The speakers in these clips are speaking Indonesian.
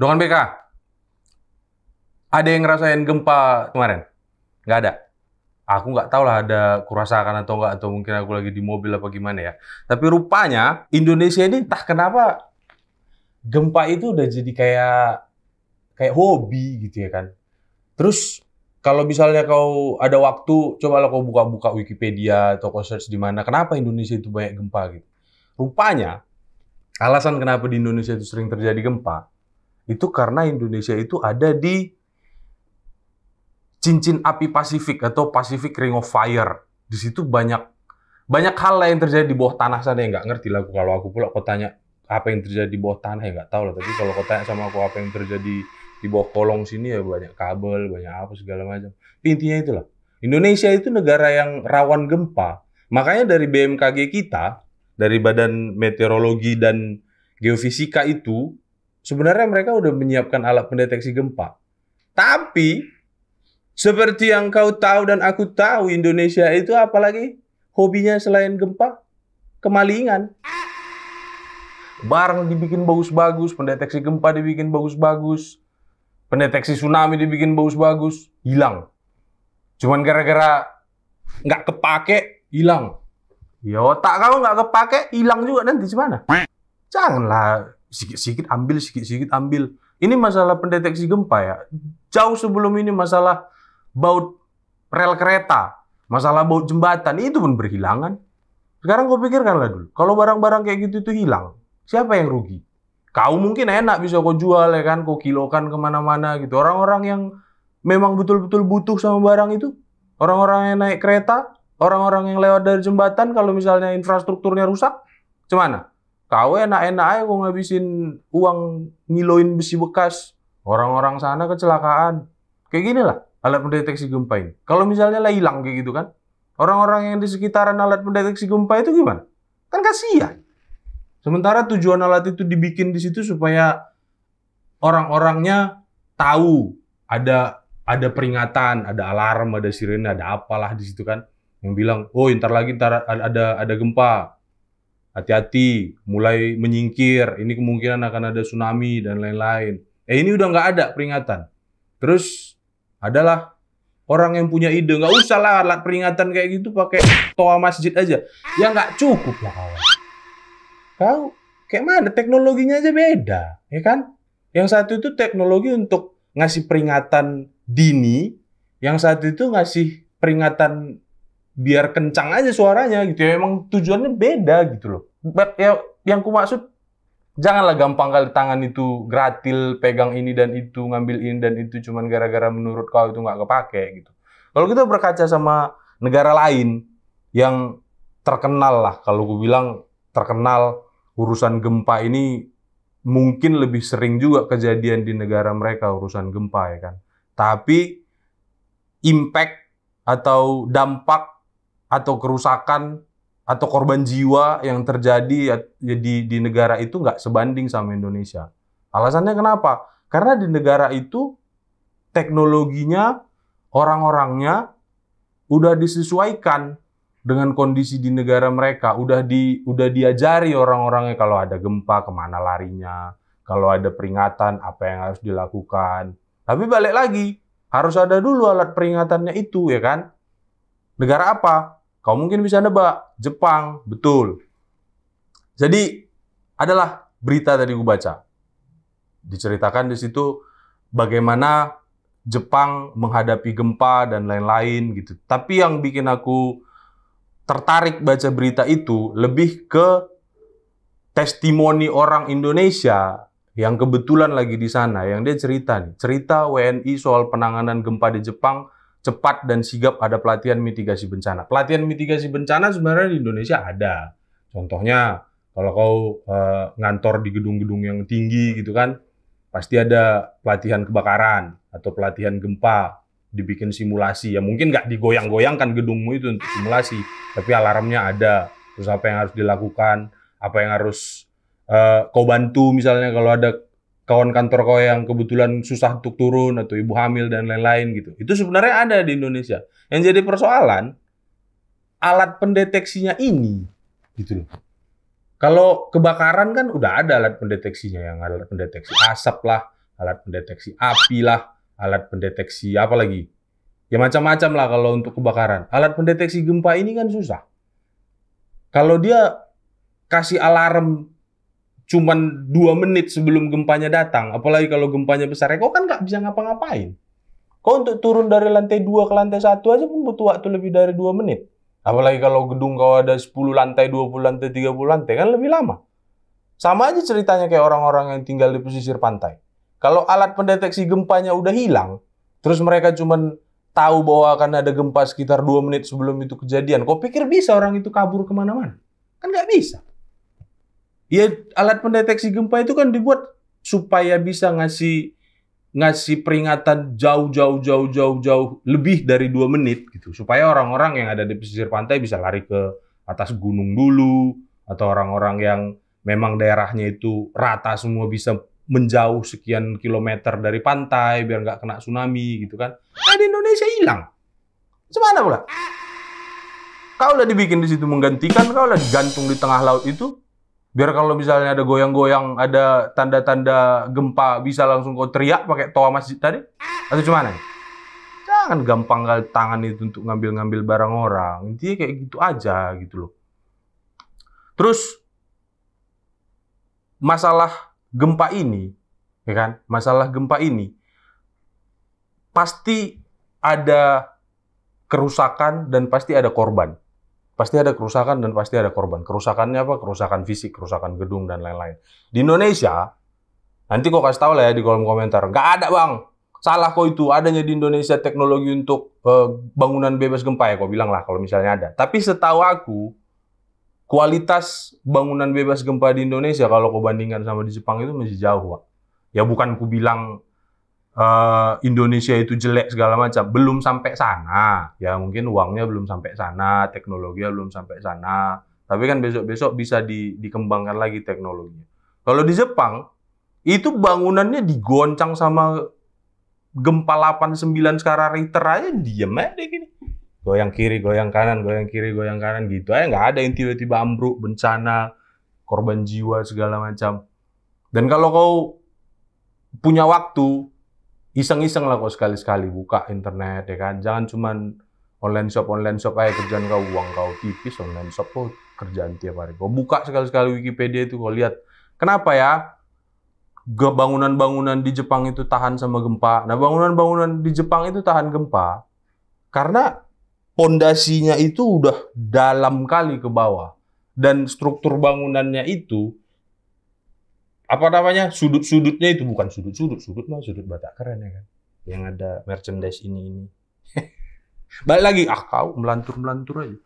Dongan BK, ada yang ngerasain gempa kemarin? Nggak ada. Aku nggak tahu lah ada kurasakan atau nggak, atau mungkin aku lagi di mobil apa gimana ya. Tapi rupanya Indonesia ini entah kenapa gempa itu udah jadi kayak hobi gitu ya kan. Terus kalau misalnya kau ada waktu, cobalah kau buka-buka Wikipedia atau kau search di mana, kenapa Indonesia itu banyak gempa gitu. Rupanya alasan kenapa di Indonesia itu sering terjadi gempa itu karena Indonesia itu ada di cincin api Pasifik atau Pacific Ring of Fire. Di situ banyak banyak hal lah yang terjadi di bawah tanah sana, yang nggak ngerti lah. Kalau aku pula kau tanya apa yang terjadi di bawah tanah, ya nggak tahu lah. Tapi kalau kau tanya sama aku apa yang terjadi di bawah kolong sini, ya banyak kabel, banyak apa segala macam. Tapi intinya itulah. Indonesia itu negara yang rawan gempa. Makanya dari BMKG kita, dari Badan Meteorologi dan Geofisika itu, sebenarnya mereka udah menyiapkan alat pendeteksi gempa. Tapi seperti yang kau tahu dan aku tahu, Indonesia itu apalagi hobinya selain gempa, kemalingan. Barang dibikin bagus-bagus, pendeteksi gempa dibikin bagus-bagus, pendeteksi tsunami dibikin bagus-bagus, hilang. Cuman gara-gara nggak kepake, hilang. Ya otak kau nggak kepake, hilang juga nanti gimana? Janganlah sikit-sikit ambil, sikit-sikit ambil. Ini masalah pendeteksi gempa ya. Jauh sebelum ini masalah baut rel kereta, masalah baut jembatan, itu pun berhilangan. Sekarang kau pikirkanlah dulu, kalau barang-barang kayak gitu itu hilang, siapa yang rugi? Kau mungkin enak bisa kau jual ya kan, kau kilokan kemana-mana gitu. Orang-orang yang memang betul-betul butuh sama barang itu, orang-orang yang naik kereta, orang-orang yang lewat dari jembatan, kalau misalnya infrastrukturnya rusak, gimana? Kau enak-enak aja kau ngabisin uang ngiloin besi bekas. Orang-orang sana kecelakaan. Kayak gini lah alat pendeteksi gempa ini. Kalau misalnya lah hilang kayak gitu kan, orang-orang yang di sekitaran alat pendeteksi gempa itu gimana? Kan kasihan. Sementara tujuan alat itu dibikin di situ supaya orang-orangnya tahu ada peringatan, ada alarm, ada sirene, ada apalah di situ kan, yang bilang, oh ntar lagi ada gempa, hati-hati, mulai menyingkir, ini kemungkinan akan ada tsunami dan lain-lain. Ini udah nggak ada peringatan. Terus adalah orang yang punya ide, nggak usah lah alat peringatan kayak gitu, pakai toa masjid aja. Ya nggak cukup lah kawan. Kau kayak mana? Teknologinya aja beda, ya kan? Yang satu itu teknologi untuk ngasih peringatan dini, yang satu itu ngasih peringatan biar kencang aja suaranya gitu ya. Emang tujuannya beda gitu loh. Ya, yang ku maksud, janganlah gampang kali tangan itu gratil, pegang ini dan itu, ngambil ini dan itu, cuman gara-gara menurut kau itu nggak kepake gitu. Kalau kita berkaca sama negara lain yang terkenal lah, kalau gue bilang terkenal urusan gempa ini, mungkin lebih sering juga kejadian di negara mereka urusan gempa ya kan. Tapi impact atau dampak atau kerusakan atau korban jiwa yang terjadi di negara itu nggak sebanding sama Indonesia. Alasannya kenapa? Karena di negara itu teknologinya, orang-orangnya udah disesuaikan dengan kondisi di negara mereka. Udah diajari orang-orangnya kalau ada gempa kemana larinya, kalau ada peringatan apa yang harus dilakukan. Tapi balik lagi, harus ada dulu alat peringatannya itu ya kan. Negara apa? Kau mungkin bisa nebak, Jepang, betul. Jadi, adalah berita tadi gue baca. Diceritakan di situ bagaimana Jepang menghadapi gempa dan lain-lain gitu. Tapi yang bikin aku tertarik baca berita itu lebih ke testimoni orang Indonesia yang kebetulan lagi di sana, yang dia cerita nih, cerita WNI soal penanganan gempa di Jepang, cepat dan sigap ada pelatihan mitigasi bencana. Pelatihan mitigasi bencana sebenarnya di Indonesia ada. Contohnya, kalau kau ngantor di gedung-gedung yang tinggi gitu kan, pasti ada pelatihan kebakaran atau pelatihan gempa, dibikin simulasi. Ya mungkin nggak digoyang-goyangkan gedungmu itu untuk simulasi, tapi alarmnya ada. Terus apa yang harus dilakukan, apa yang harus kau bantu misalnya kalau ada kawan kantor kau yang kebetulan susah untuk turun atau ibu hamil dan lain-lain gitu. Itu sebenarnya ada di Indonesia. Yang jadi persoalan, alat pendeteksinya ini gitu loh. Kalau kebakaran kan udah ada alat pendeteksinya, yang alat pendeteksi asap lah, alat pendeteksi api lah, alat pendeteksi apa lagi? Ya macam-macam lah kalau untuk kebakaran. Alat pendeteksi gempa ini kan susah. Kalau dia kasih alarm cuman 2 menit sebelum gempanya datang, apalagi kalau gempanya besar, kau kan nggak bisa ngapa-ngapain. Kau untuk turun dari lantai 2 ke lantai 1 aja pun butuh waktu lebih dari 2 menit. Apalagi kalau gedung kau ada 10 lantai, 20 lantai, 30 lantai, kan lebih lama. Sama aja ceritanya kayak orang-orang yang tinggal di pesisir pantai. Kalau alat pendeteksi gempanya udah hilang, terus mereka cuman tahu bahwa akan ada gempa sekitar 2 menit sebelum itu kejadian, kau pikir bisa orang itu kabur kemana-mana? Kan nggak bisa. Ya, alat pendeteksi gempa itu kan dibuat supaya bisa ngasih peringatan jauh lebih dari 2 menit gitu. Supaya orang-orang yang ada di pesisir pantai bisa lari ke atas gunung dulu, atau orang-orang yang memang daerahnya itu rata semua bisa menjauh sekian kilometer dari pantai biar nggak kena tsunami gitu kan. Nah, di Indonesia hilang. Gimana pula? Kau udah dibikin di situ menggantikan, kau udah digantung di tengah laut itu. Biar kalau misalnya ada goyang-goyang, ada tanda-tanda gempa, bisa langsung kau teriak pakai toa masjid tadi? Atau gimana? Jangan gampang kali tangan itu untuk ngambil-ngambil barang orang. Intinya kayak gitu aja gitu loh. Terus, masalah gempa ini, ya kan? Masalah gempa ini, pasti ada kerusakan dan pasti ada korban. Pasti ada kerusakan dan pasti ada korban. Kerusakannya apa? Kerusakan fisik, kerusakan gedung, dan lain-lain. Di Indonesia, nanti kok kasih tahu lah ya di kolom komentar. Nggak ada bang, salah kok itu. Adanya di Indonesia teknologi untuk bangunan bebas gempa ya, kok bilang lah kalau misalnya ada. Tapi setahu aku, kualitas bangunan bebas gempa di Indonesia kalau kau bandingkan sama di Jepang itu masih jauh, Pak. Ya bukan ku bilang Indonesia itu jelek segala macam, belum sampai sana. Ya mungkin uangnya belum sampai sana, teknologinya belum sampai sana. Tapi kan besok-besok bisa dikembangkan lagi teknologinya. Kalau di Jepang, itu bangunannya digoncang sama gempa 8,9 skala Richter aja diem aja gini. Goyang kiri, goyang kanan, goyang kiri, goyang kanan gitu aja. Nggak ada yang tiba-tiba ambruk, bencana, korban jiwa segala macam. Dan kalau kau punya waktu, iseng-iseng lah kau sekali-sekali buka internet ya kan. Jangan cuman online shop aja kerjaan kau, uang kau tipis, online shop kau kerjaan tiap hari. Kau buka sekali-sekali Wikipedia itu kau lihat. Kenapa ya bangunan-bangunan di Jepang itu tahan sama gempa? Nah, bangunan-bangunan di Jepang itu tahan gempa karena pondasinya itu udah dalam kali ke bawah. Dan struktur bangunannya itu apa namanya, sudut-sudutnya itu bukan sudut mah sudut Batak Keren ya kan, yang ada merchandise ini balik lagi kau melantur aja.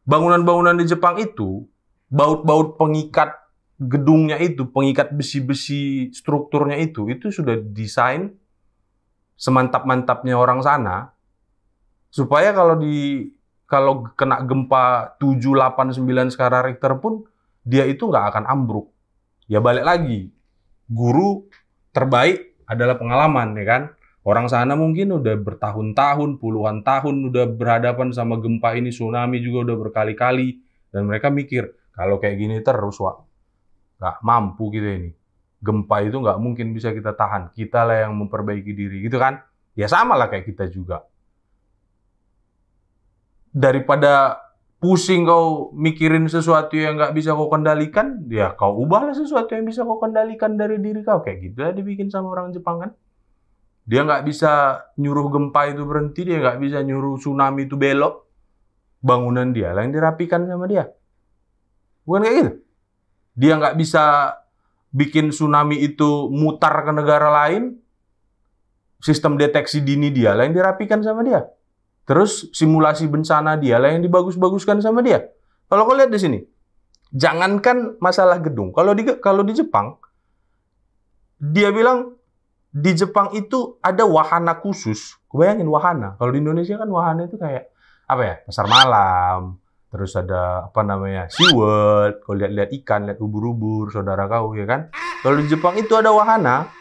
Bangunan-bangunan di Jepang itu baut-baut pengikat gedungnya itu, pengikat besi-besi strukturnya itu sudah desain semantap-mantapnya orang sana supaya kalau kena gempa 7, 8, 9 skala Richter pun dia itu nggak akan ambruk. Ya balik lagi, guru terbaik adalah pengalaman ya kan. Orang sana mungkin udah bertahun-tahun, puluhan tahun udah berhadapan sama gempa ini, tsunami juga udah berkali-kali. Dan mereka mikir, kalau kayak gini terus, Wak, nggak mampu kita ini. Gempa itu nggak mungkin bisa kita tahan. Kita lah yang memperbaiki diri, gitu kan. Ya sama lah kayak kita juga. Daripada pusing kau mikirin sesuatu yang nggak bisa kau kendalikan, ya kau ubahlah sesuatu yang bisa kau kendalikan dari diri kau. Kayak gitu lah dibikin sama orang Jepang kan. Dia nggak bisa nyuruh gempa itu berhenti, dia nggak bisa nyuruh tsunami itu belok. Bangunan dia lah yang dirapikan sama dia. Bukan kayak gitu. Dia nggak bisa bikin tsunami itu mutar ke negara lain. Sistem deteksi dini dia lah yang dirapikan sama dia. Terus simulasi bencana dia lah yang dibagus-baguskan sama dia. Kalau kau lihat di sini, jangankan masalah gedung. Kalau di Jepang, dia bilang di Jepang itu ada wahana khusus. Bayangin wahana. Kalau di Indonesia kan wahana itu kayak apa ya? Pasar malam. Terus ada apa namanya? SeaWorld. Kau lihat-lihat ikan, lihat ubur-ubur, saudara kau ya kan. Kalau di Jepang itu ada wahana.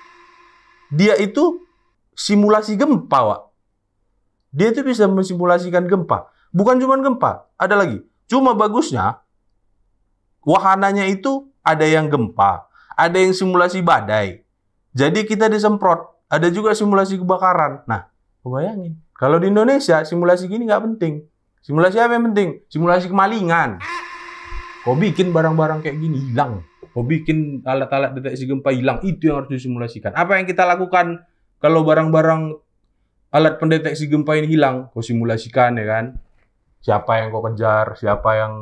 Dia itu simulasi gempa, Wak. Dia itu bisa mensimulasikan gempa. Bukan cuma gempa, ada lagi. Cuma bagusnya, wahananya itu ada yang gempa, ada yang simulasi badai. Jadi kita disemprot. Ada juga simulasi kebakaran. Nah, bayangin. Kalau di Indonesia, simulasi gini nggak penting. Simulasi apa yang penting? Simulasi kemalingan. Kau bikin barang-barang kayak gini hilang. Kau bikin alat-alat deteksi gempa hilang. Itu yang harus disimulasikan. Apa yang kita lakukan kalau barang-barang alat pendeteksi gempa ini hilang? Kau simulasikan, ya kan? Siapa yang kau kejar? Siapa yang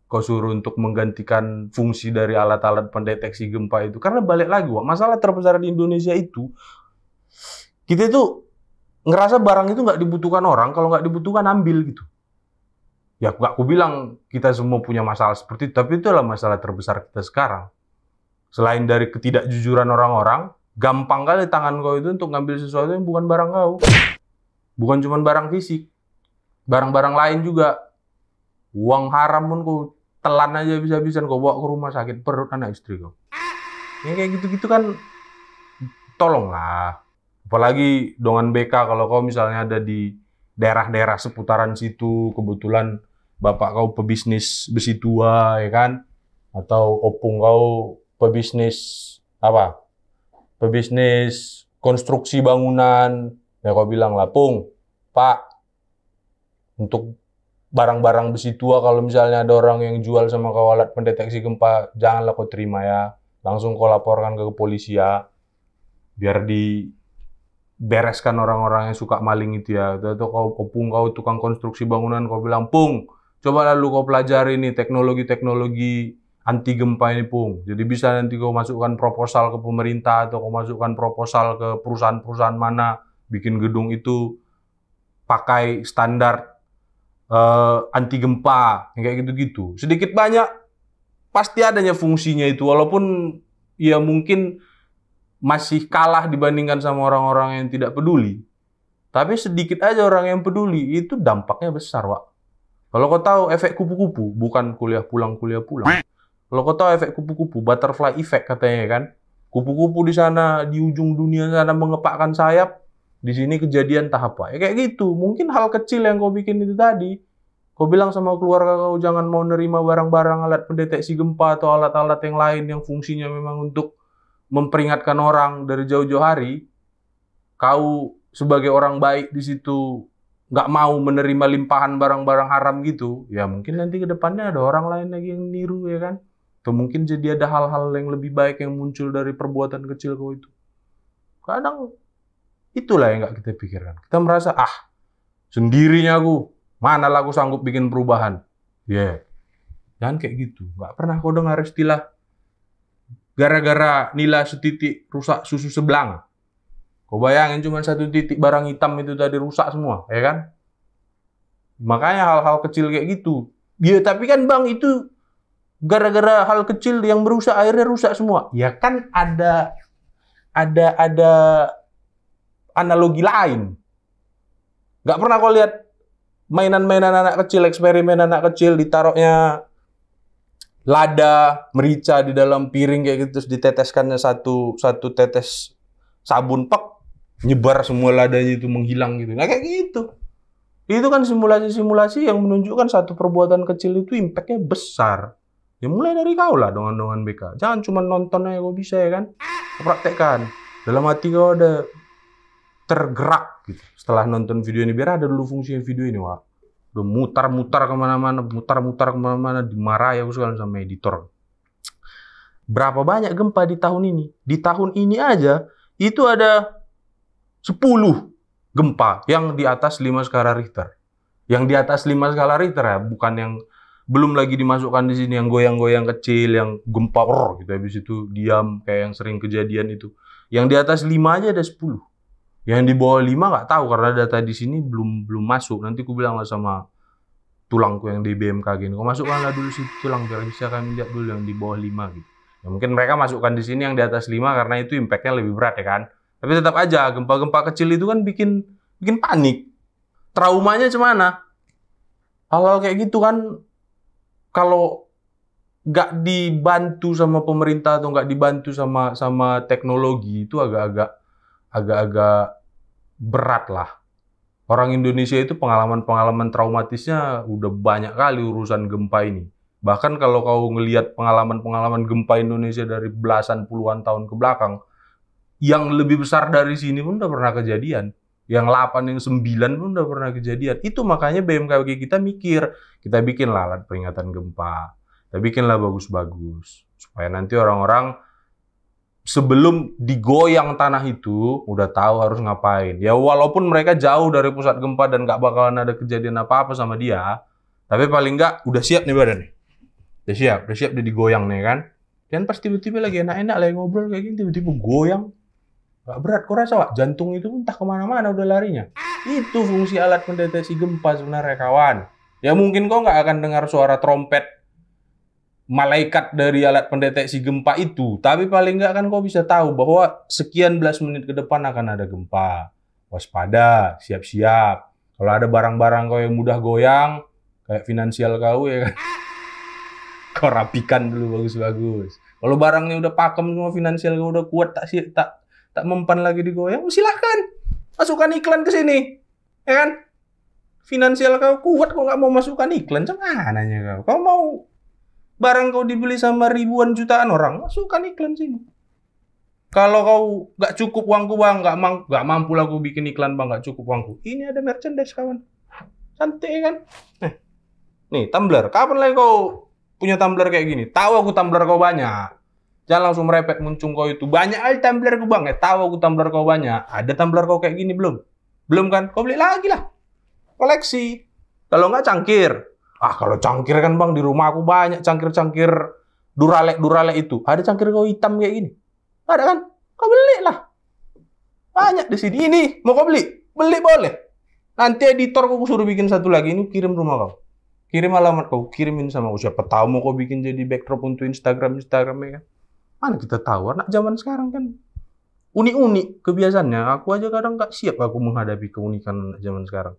kau suruh untuk menggantikan fungsi dari alat-alat pendeteksi gempa itu? Karena balik lagi, Wak, masalah terbesar di Indonesia itu, kita itu ngerasa barang itu nggak dibutuhkan orang, kalau nggak dibutuhkan ambil gitu. Ya, nggak aku bilang kita semua punya masalah seperti itu, tapi itulah masalah terbesar kita sekarang. Selain dari ketidakjujuran orang-orang, gampang kali tangan kau itu untuk ngambil sesuatu yang bukan barang kau. Bukan cuma barang fisik, barang-barang lain juga. Uang haram pun kau telan aja bisa-bisan, kau bawa ke rumah sakit perut anak istri kau. Yang kayak gitu-gitu kan, tolonglah. Apalagi dengan BK, kalau kau misalnya ada di daerah-daerah seputaran situ, kebetulan bapak kau pebisnis besi tua, ya kan? Atau opung kau pebisnis apa? Pebisnis konstruksi bangunan. Ya kau bilang lah, Pung, Pak, untuk barang-barang besi tua kalau misalnya ada orang yang jual sama kau alat pendeteksi gempa, janganlah kau terima ya. Langsung kau laporkan ke polisi ya. Biar dibereskan orang-orang yang suka maling itu ya. Atau kau opung kau tukang konstruksi bangunan, kau bilang, Pung, coba lalu kau pelajari nih teknologi-teknologi anti gempa ini, Pung. Jadi bisa nanti kau masukkan proposal ke pemerintah atau kau masukkan proposal ke perusahaan-perusahaan mana bikin gedung itu pakai standar anti gempa, kayak gitu-gitu. Sedikit banyak pasti adanya fungsinya itu, walaupun ya mungkin masih kalah dibandingkan sama orang-orang yang tidak peduli. Tapi sedikit aja orang yang peduli, itu dampaknya besar, Wak. Kalau kau tahu efek kupu-kupu, bukan kuliah pulang. Kalau kau tahu efek kupu-kupu, butterfly effect katanya kan. Kupu-kupu di sana, di ujung dunia sana mengepakkan sayap, di sini kejadian tahap apa. Ya kayak gitu, mungkin hal kecil yang kau bikin itu tadi. Kau bilang sama keluarga kau jangan mau nerima barang-barang alat pendeteksi gempa atau alat-alat yang lain yang fungsinya memang untuk memperingatkan orang dari jauh-jauh hari. Kau sebagai orang baik di situ nggak mau menerima limpahan barang-barang haram gitu, ya mungkin nanti ke depannya ada orang lain lagi yang niru, ya kan? Atau mungkin jadi ada hal-hal yang lebih baik yang muncul dari perbuatan kecil kau itu. Kadang itulah yang nggak kita pikirkan. Kita merasa, sendirinya aku, manalah aku sanggup bikin perubahan. Ya, jangan kayak gitu. Nggak pernah kau dengar istilah gara-gara nila setitik rusak susu sebelang. Kau bayangin cuma satu titik barang hitam itu tadi rusak semua, ya kan? Makanya hal-hal kecil kayak gitu. Ya, tapi kan Bang, itu gara-gara hal kecil yang merusak, akhirnya rusak semua. Ya kan ada analogi lain. Nggak pernah kau lihat mainan-mainan anak kecil, eksperimen anak kecil, ditaruhnya lada, merica di dalam piring kayak gitu, terus diteteskannya satu tetes sabun, pak, nyebar semua ladanya itu menghilang gitu. Nah kayak gitu. Itu kan simulasi-simulasi yang menunjukkan satu perbuatan kecil itu impact-nya besar. Ya mulai dari kau lah dengan BK. Jangan cuma nonton aja kau bisa, ya kan. Kau praktekkan. Dalam hati kau ada tergerak gitu. Setelah nonton video ini, biar ada dulu fungsi video ini, Wak. Udah mutar-mutar kemana-mana, dimarahi aku sekalian sama editor. Berapa banyak gempa di tahun ini? Di tahun ini aja, itu ada 10 gempa yang di atas 5 skala Richter. Yang di atas 5 skala Richter ya, bukan yang belum lagi dimasukkan di sini yang goyang-goyang kecil, yang gempa gitu, habis itu diam kayak yang sering kejadian itu. Yang di atas 5 aja ada 10. Yang di bawah 5 nggak tahu karena data di sini belum masuk. Nanti aku bilang lah sama tulangku yang di BMKG ini, kau masukkanlah dulu situ tulang biar bisa kami lihat dulu yang di bawah 5 gitu. Ya, mungkin mereka masukkan di sini yang di atas 5 karena itu impact-nya lebih berat, ya kan. Tapi tetap aja gempa-gempa kecil itu kan bikin panik. Traumanya cemana? Hal-hal kayak gitu kan kalau nggak dibantu sama pemerintah atau nggak dibantu sama teknologi itu agak-agak berat lah. Orang Indonesia itu pengalaman-pengalaman traumatisnya udah banyak kali urusan gempa ini. Bahkan kalau kau ngelihat pengalaman-pengalaman gempa Indonesia dari belasan puluhan tahun ke belakang, yang lebih besar dari sini pun udah pernah kejadian. Yang 8, yang 9 pun udah pernah kejadian. Itu makanya BMKG kita mikir, kita bikinlah alat peringatan gempa. Kita bikinlah bagus-bagus. Supaya nanti orang-orang sebelum digoyang tanah itu, udah tahu harus ngapain. Ya walaupun mereka jauh dari pusat gempa dan nggak bakalan ada kejadian apa-apa sama dia, tapi paling nggak udah siap nih badan nih. Udah siap dia digoyang nih kan. Dan pas tiba-tiba lagi enak-enak lagi ngobrol kayak gini, tiba-tiba goyang. Gak berat, kok rasa Wak? Jantung itu entah kemana-mana udah larinya. Itu fungsi alat pendeteksi gempa sebenarnya kawan. Ya mungkin kau nggak akan dengar suara trompet malaikat dari alat pendeteksi gempa itu, tapi paling nggak kan kau bisa tahu bahwa sekian belas menit ke depan akan ada gempa. Waspada, siap-siap. Kalau ada barang-barang kau yang mudah goyang, kayak finansial kau ya kan, kau rapikan dulu bagus-bagus. Kalau barangnya udah pakem semua, finansial kau udah kuat, tak mempan lagi digoyang, silahkan masukkan iklan ke sini, ya kan? Finansial kau kuat, kok nggak mau masukkan iklan, cumananya kau? Kau mau barang kau dibeli sama ribuan jutaan orang, masukkan iklan sini. Kalau kau nggak cukup uangku bang, nggak mampu lah aku bikin iklan bang, nggak cukup uangku. Ini ada merchandise kawan, santai kan? Nih tumbler, kapan lagi kau punya tumbler kayak gini? Tahu aku tumbler kau banyak. Jangan langsung merepet muncung kau itu. Banyak aja tumbler gue bang. Tahu aku tumbler kau banyak. Ada tumbler kau kayak gini belum? Belum kan? Kau beli lagi lah. Koleksi. Kalau nggak cangkir. Kalau cangkir kan bang di rumah aku banyak cangkir-cangkir Duralek itu. Ada cangkir kau hitam kayak gini? Ada kan? Kau beli lah. Banyak di sini. Ini mau kau beli? Beli boleh. Nanti editor kau suruh bikin satu lagi. Ini kirim rumah kau. Kirim alamat kau. Kirimin sama aku. Siapa tahu mau kau bikin jadi backdrop untuk Instagram ya kan? Mana kita tahu, anak zaman sekarang kan unik-unik kebiasaannya. Aku aja kadang nggak siap aku menghadapi keunikan anak zaman sekarang.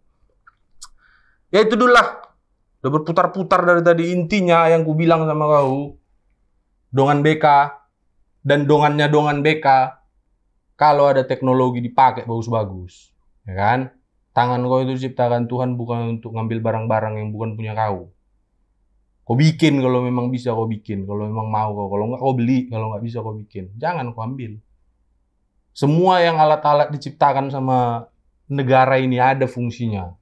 Ya itu dulu lah. Udah berputar-putar dari tadi. Intinya yang ku bilang sama kau, dongan BK dan dongannya dongan BK, kalau ada teknologi dipakai bagus-bagus, ya kan? Tangan kau itu diciptakan Tuhan bukan untuk ngambil barang-barang yang bukan punya kau. Kau bikin kalau memang bisa kau bikin, kalau memang mau kau, kalau nggak kau beli, kalau nggak bisa kau bikin. Jangan kau ambil. Semua yang alat-alat diciptakan sama negara ini ada fungsinya.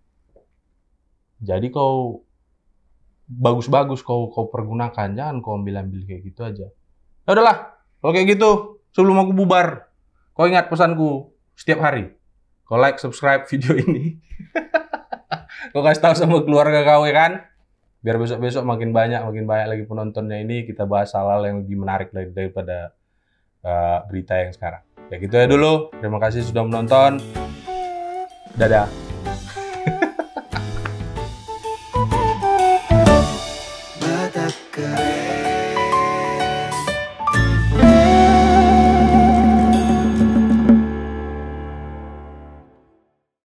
Jadi kau bagus-bagus kau pergunakan, jangan kau ambil-ambil kayak gitu aja. Ya udahlah, kalau kayak gitu sebelum aku bubar, kau ingat pesanku setiap hari. Kau like, subscribe video ini. Kau kasih tahu sama keluarga kau ya kan? Biar besok-besok makin banyak lagi penontonnya ini, kita bahas hal-hal yang lebih menarik daripada berita yang sekarang. Ya gitu ya dulu. Terima kasih sudah menonton. Dadah.